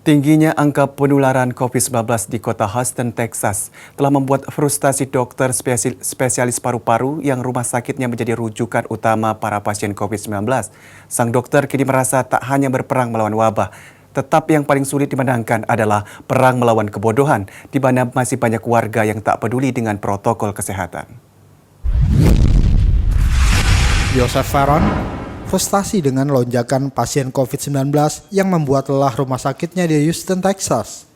Tingginya angka penularan COVID-19 di kota Houston, Texas telah membuat frustasi dokter spesialis paru-paru yang rumah sakitnya menjadi rujukan utama para pasien COVID-19. Sang dokter kini merasa tak hanya berperang melawan wabah, tetapi yang paling sulit dimenangkan adalah perang melawan kebodohan, di mana masih banyak warga yang tak peduli dengan protokol kesehatan. Joseph Farron frustasi dengan lonjakan pasien COVID-19 yang membuat lelah rumah sakitnya di Houston, Texas.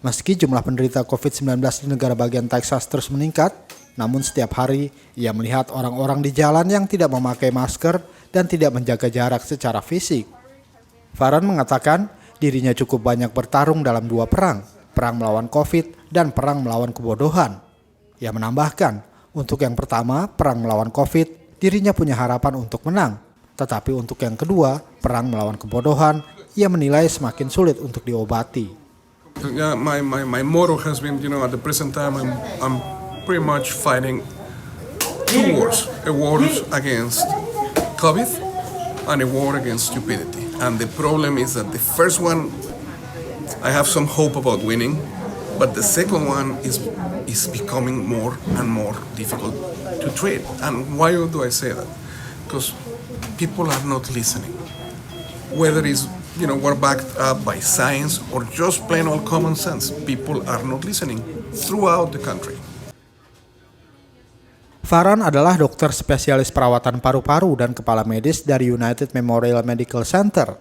Meski jumlah penderita COVID-19 di negara bagian Texas terus meningkat, namun setiap hari ia melihat orang-orang di jalan yang tidak memakai masker dan tidak menjaga jarak secara fisik. Farron mengatakan dirinya cukup banyak bertarung dalam dua perang melawan COVID dan perang melawan kebodohan. Ia menambahkan, untuk yang pertama, perang melawan COVID, dirinya punya harapan untuk menang. Tetapi untuk yang kedua, perang melawan kebodohan, ia menilai semakin sulit untuk diobati. Yeah, my motto has been, at the present time, I'm pretty much fighting two wars. A war against COVID and a war against stupidity. And the problem is that the first one, I have some hope about winning, but the second one is becoming more and more difficult to treat. And why do I say that? Because people are not listening. Whether it's, we're backed up by science or just plain old common sense, people are not listening throughout the country. Farron adalah dokter spesialis perawatan paru-paru dan kepala medis dari United Memorial Medical Center.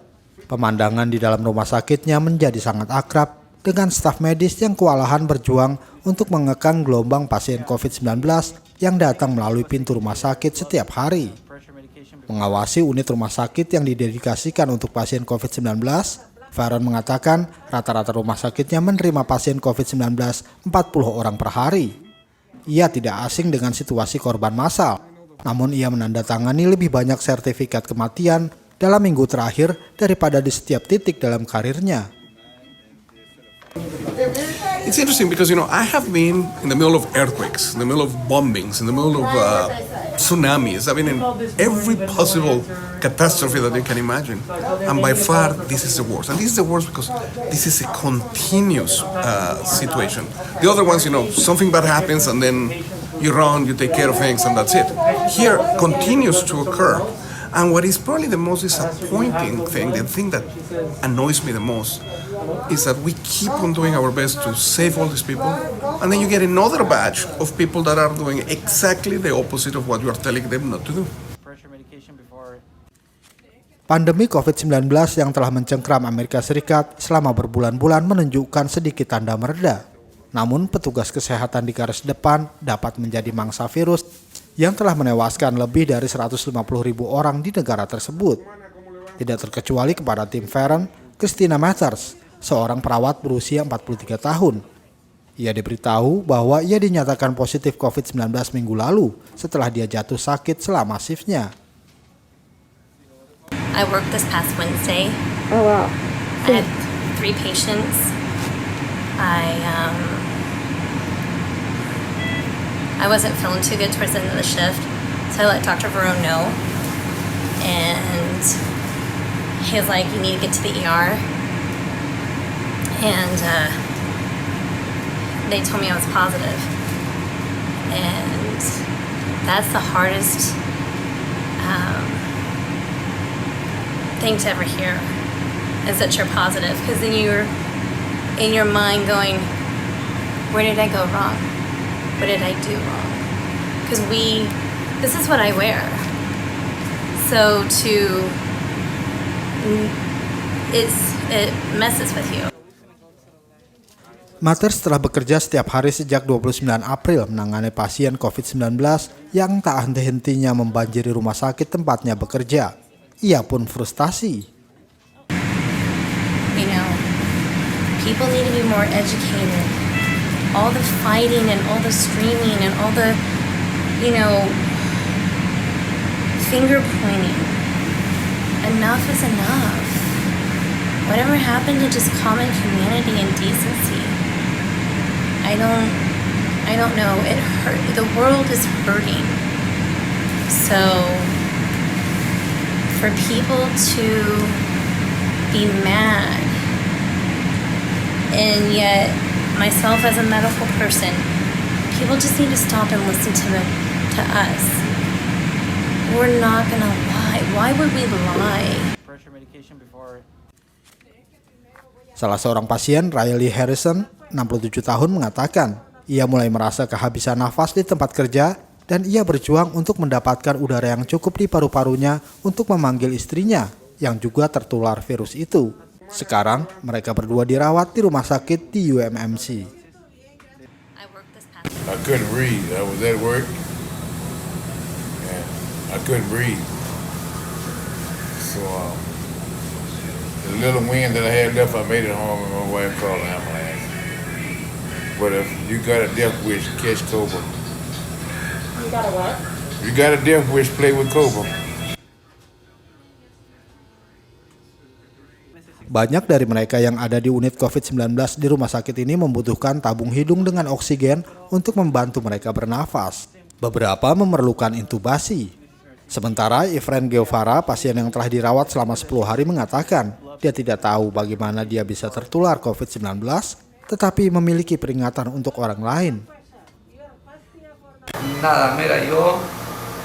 Pemandangan di dalam rumah sakitnya menjadi sangat akrab dengan staf medis yang kewalahan berjuang untuk mengekang gelombang pasien COVID-19 yang datang melalui pintu rumah sakit setiap hari. Mengawasi unit rumah sakit yang didedikasikan untuk pasien COVID-19, Farron mengatakan rata-rata rumah sakitnya menerima pasien COVID-19 40 orang per hari. Ia tidak asing dengan situasi korban massal, namun ia menandatangani lebih banyak sertifikat kematian dalam minggu terakhir daripada di setiap titik dalam karirnya. It's interesting because, I have been in the middle of earthquakes, in the middle of bombings, in the middle of tsunamis. I've been in every possible catastrophe that you can imagine. And by far, this is the worst. And this is the worst because this is a continuous situation. The other ones, something bad happens and then you run, you take care of things, and that's it. Here, continues to occur. And what is probably the most disappointing thing, the thing that annoys me the most, is that we keep on doing our best to save all these people, and then you get another batch of people that are doing exactly the opposite of what you are telling them not to do. Pandemi COVID-19 yang telah mencengkram Amerika Serikat selama berbulan-bulan menunjukkan sedikit tanda mereda. Namun petugas kesehatan di garis depan dapat menjadi mangsa virus yang telah menewaskan lebih dari 150.000 orang di negara tersebut. Tidak terkecuali kepada tim Farron, Christina Mathers, seorang perawat berusia 43 tahun. Ia diberitahu bahwa ia dinyatakan positif COVID-19 minggu lalu setelah dia jatuh sakit selama shiftnya. I worked this past Wednesday. Oh wow. I had 3 patients. I wasn't feeling too good towards the end of the shift, so I let Dr. Verone know. And he was like, you need to get to the ER. And they told me I was positive. And that's the hardest thing to ever hear, is that you're positive. Because then you're in your mind going, where did I go wrong? What did I do wrong? Because this is what I wear. So it messes with you. Mathers telah bekerja setiap hari sejak 29 April menangani pasien COVID-19 yang tak henti-hentinya membanjiri rumah sakit tempatnya bekerja. Ia pun frustasi. People need to be more educated. All the fighting and all the screaming and all the, finger pointing. Enough is enough. Whatever happened to just common humanity and decency? I don't know. It hurt. The world is hurting. So for people to be mad And yet, myself as a medical person, people just need to stop and listen to us. We're not gonna lie. Why would we lie? Salah seorang pasien, Riley Harrison, 67 tahun, mengatakan ia mulai merasa kehabisan nafas di tempat kerja dan ia berjuang untuk mendapatkan udara yang cukup di paru-parunya untuk memanggil istrinya yang juga tertular virus itu. Sekarang mereka berdua dirawat di rumah sakit di UMMC. I couldn't breathe. I was at work and I couldn't breathe. So the little wind that I had left, I made it home and my wife called an ambulance. But if you got a death wish, catch Cobra. You got a what? You got a death wish, play with Cobra. Banyak dari mereka yang ada di unit COVID-19 di rumah sakit ini membutuhkan tabung hidung dengan oksigen untuk membantu mereka bernafas. Beberapa memerlukan intubasi. Sementara Efren Guevara, pasien yang telah dirawat selama 10 hari, mengatakan dia tidak tahu bagaimana dia bisa tertular COVID-19, tetapi memiliki peringatan untuk orang lain. Nada, mira, yo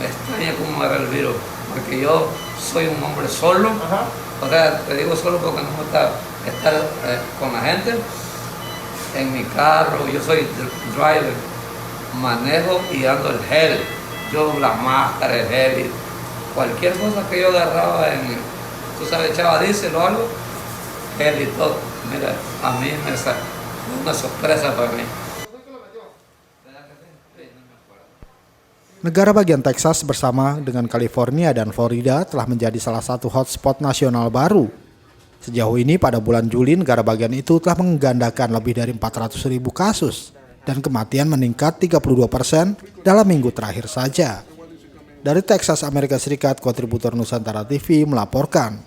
me extraña cómo era el virus, porque yo soy un hombre solo. O sea, te digo solo porque no me gusta estar con la gente en mi carro. Yo soy driver, manejo y ando el gel. Yo la máscara, el gel, y cualquier cosa que yo agarraba tú sabes, echaba diésel o algo, gel y todo. Mira, a mí me sacó una sorpresa para mí. Negara bagian Texas bersama dengan California dan Florida telah menjadi salah satu hotspot nasional baru. Sejauh ini pada bulan Juli, negara bagian itu telah menggandakan lebih dari 400.000 kasus dan kematian meningkat 32% dalam minggu terakhir saja. Dari Texas, Amerika Serikat, kontributor Nusantara TV melaporkan.